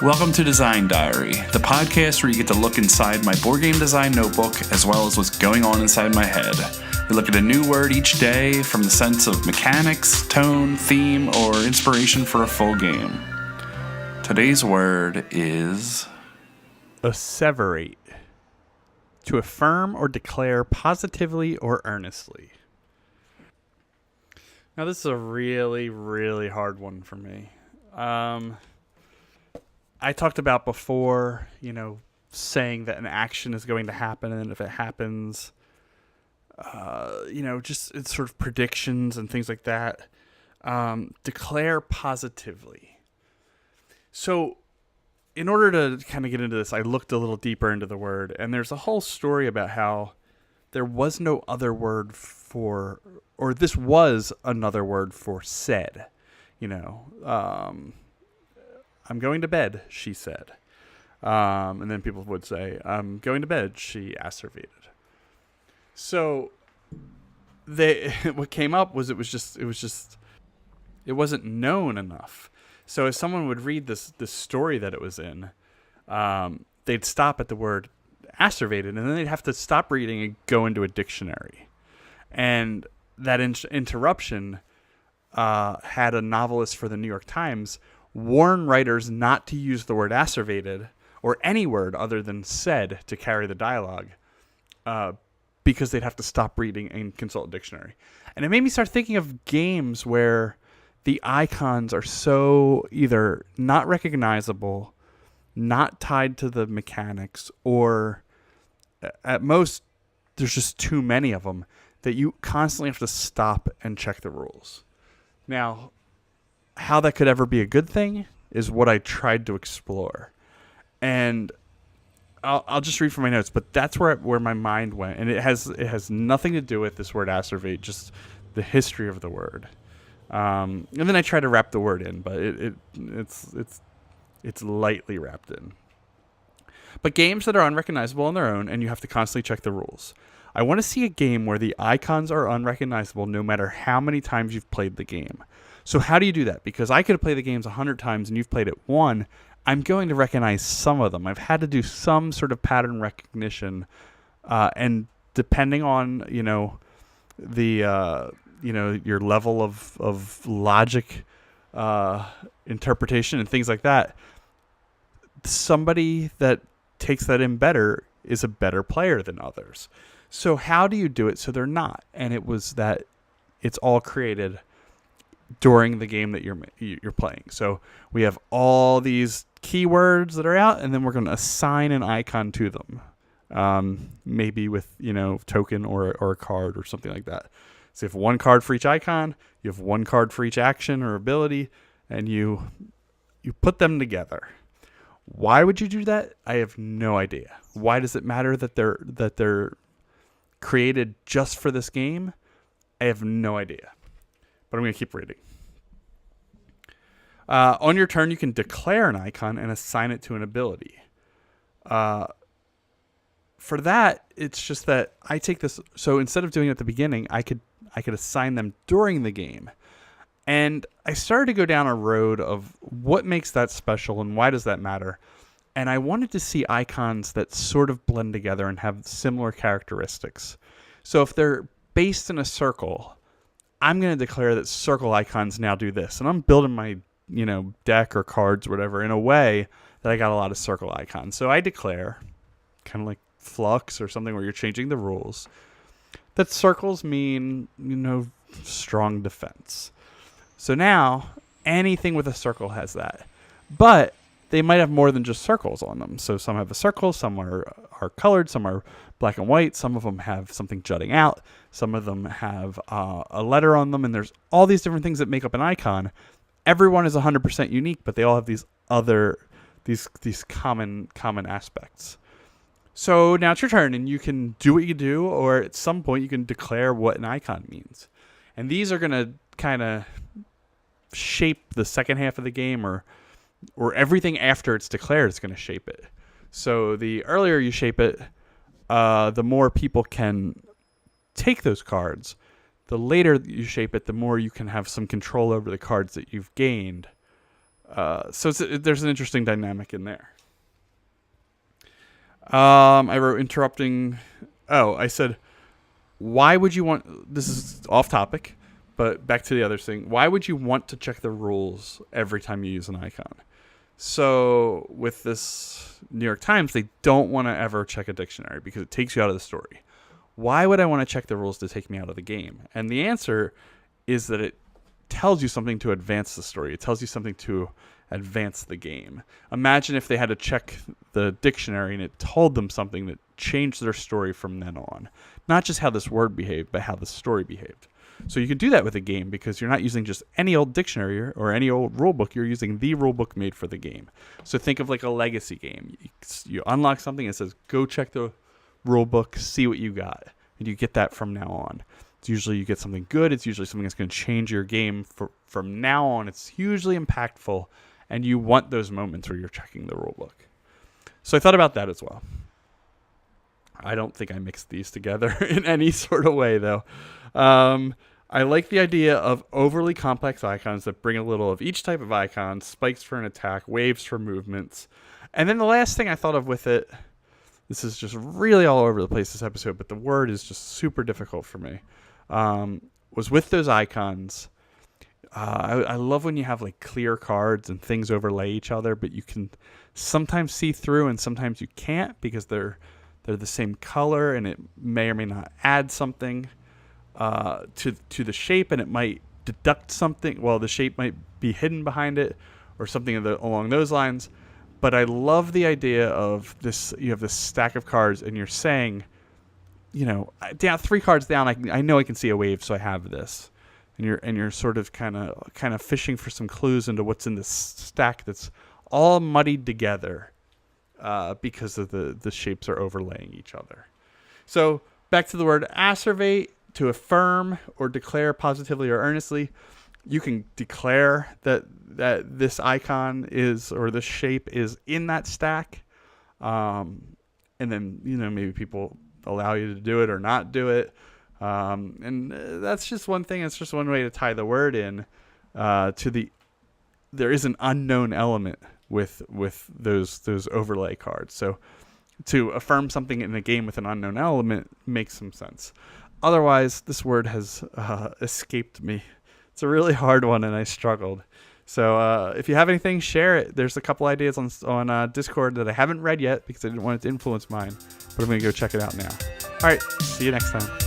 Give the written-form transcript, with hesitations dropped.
Welcome to Design Diary, the podcast where you get to look inside my board game design notebook as well as what's going on inside my head. We look at a new word each day from the sense of mechanics, tone, theme, or inspiration for a full game. Today's word is Asseverate. To affirm or declare positively or earnestly. Now this is a really, really hard one for me. I talked about before, saying that an action is going to happen, and if it happens, just it's sort of predictions and things like that. Declare positively. So in order to kind of get into this, I looked a little deeper into the word, and there's a whole story about how there was no other word for, or this was another word for said, I'm going to bed, she said. And then people would say, I'm going to bed, she asseverated. So what came up was it wasn't known enough. So if someone would read this story that it was in, they'd stop at the word asseverated, and then they'd have to stop reading and go into a dictionary. And that interruption had a novelist for the New York Times warn writers not to use the word asseverated or any word other than said to carry the dialogue, because they'd have to stop reading and consult a dictionary. And it made me start thinking of games where the icons are so either not recognizable, not tied to the mechanics, or at most there's just too many of them that you constantly have to stop and check the rules. Now, how that could ever be a good thing is what I tried to explore. And I'll just read from my notes, but that's where my mind went. And it has nothing to do with this word asseverate, just the history of the word. And then I try to wrap the word in, but it's lightly wrapped in. But games that are unrecognizable on their own, and you have to constantly check the rules. I want to see a game where the icons are unrecognizable no matter how many times you've played the game. So how do you do that? Because I could have played the games 100 times and you've played it one. I'm going to recognize some of them. I've had to do some sort of pattern recognition, and depending on your level of logic, interpretation, and things like that, somebody that takes that in better is a better player than others. So how do you do it so they're not? And it was that it's all created during the game that you're playing. So we have all these keywords that are out, and then we're going to assign an icon to them, maybe with token or a card or something like that. So you have one card for each icon, you have one card for each action or ability, and you put them together. Why would you do that? I have no idea. Why does it matter that they're created just for this game? I have no idea. But I'm going to keep reading. On your turn, you can declare an icon and assign it to an ability. For that, it's just that I take this. So instead of doing it at the beginning, I could assign them during the game. And I started to go down a road of what makes that special and why does that matter. And I wanted to see icons that sort of blend together and have similar characteristics. So if they're based in a circle, I'm going to declare that circle icons now do this. And I'm building my, deck or cards or whatever in a way that I got a lot of circle icons. So I declare, kind of like Flux or something where you're changing the rules, that circles mean, strong defense. So now anything with a circle has that. But they might have more than just circles on them. So some have a circle, some are colored, some are black and white, some of them have something jutting out, some of them have a letter on them, and there's all these different things that make up an icon. Everyone is 100% unique, but they all have these common aspects. So now it's your turn, and you can do what you do, or at some point you can declare what an icon means. And these are going to kind of shape the second half of the game, or everything after it's declared is going to shape it. So the earlier you shape it, the more people can take those cards. The later you shape it, the more you can have some control over the cards that you've gained So there's an interesting dynamic in there. I wrote interrupting. Oh, I said, why would you want, this is off topic, but back to the other thing. Why would you want to check the rules every time you use an icon? So with this New York Times, they don't want to ever check a dictionary because it takes you out of the story. Why would I want to check the rules to take me out of the game? And the answer is that it tells you something to advance the story. It tells you something to advance the game. Imagine if they had to check the dictionary and it told them something that changed their story from then on. Not just how this word behaved, but how the story behaved. So you can do that with a game because you're not using just any old dictionary or any old rule book. You're using the rule book made for the game. So think of like a legacy game. You unlock something and it says, go check the rule book, see what you got. And you get that from now on. It's usually you get something good. It's usually something that's going to change your game from now on. It's hugely impactful. And you want those moments where you're checking the rule book. So I thought about that as well. I don't think I mixed these together in any sort of way, though. I like the idea of overly complex icons that bring a little of each type of icon, spikes for an attack, waves for movements. And then the last thing I thought of with it, this is just really all over the place this episode, but the word is just super difficult for me, was with those icons. I love when you have like clear cards and things overlay each other, but you can sometimes see through and sometimes you can't because they're the same color and it may or may not add something to the shape, and it might deduct something. Well, the shape might be hidden behind it or something along those lines. But I love the idea of this. You have this stack of cards and you're saying, down 3 cards down, I know I can see a wave, so I have this. And you're sort of kind of fishing for some clues into what's in this stack that's all muddied together because of the shapes are overlaying each other. So back to the word asseverate, to affirm or declare positively or earnestly. You can declare that this icon is, or this shape is in that stack, and then maybe people allow you to do it or not do it. And that's just one thing. It's just one way to tie the word in there is an unknown element with those overlay cards. So to affirm something in a game with an unknown element makes some sense. Otherwise, this word has escaped me. It's a really hard one, and I struggled. So if you have anything, share it. There's a couple ideas on Discord that I haven't read yet because I didn't want it to influence mine, but I'm going to go check it out now. All right, see you next time.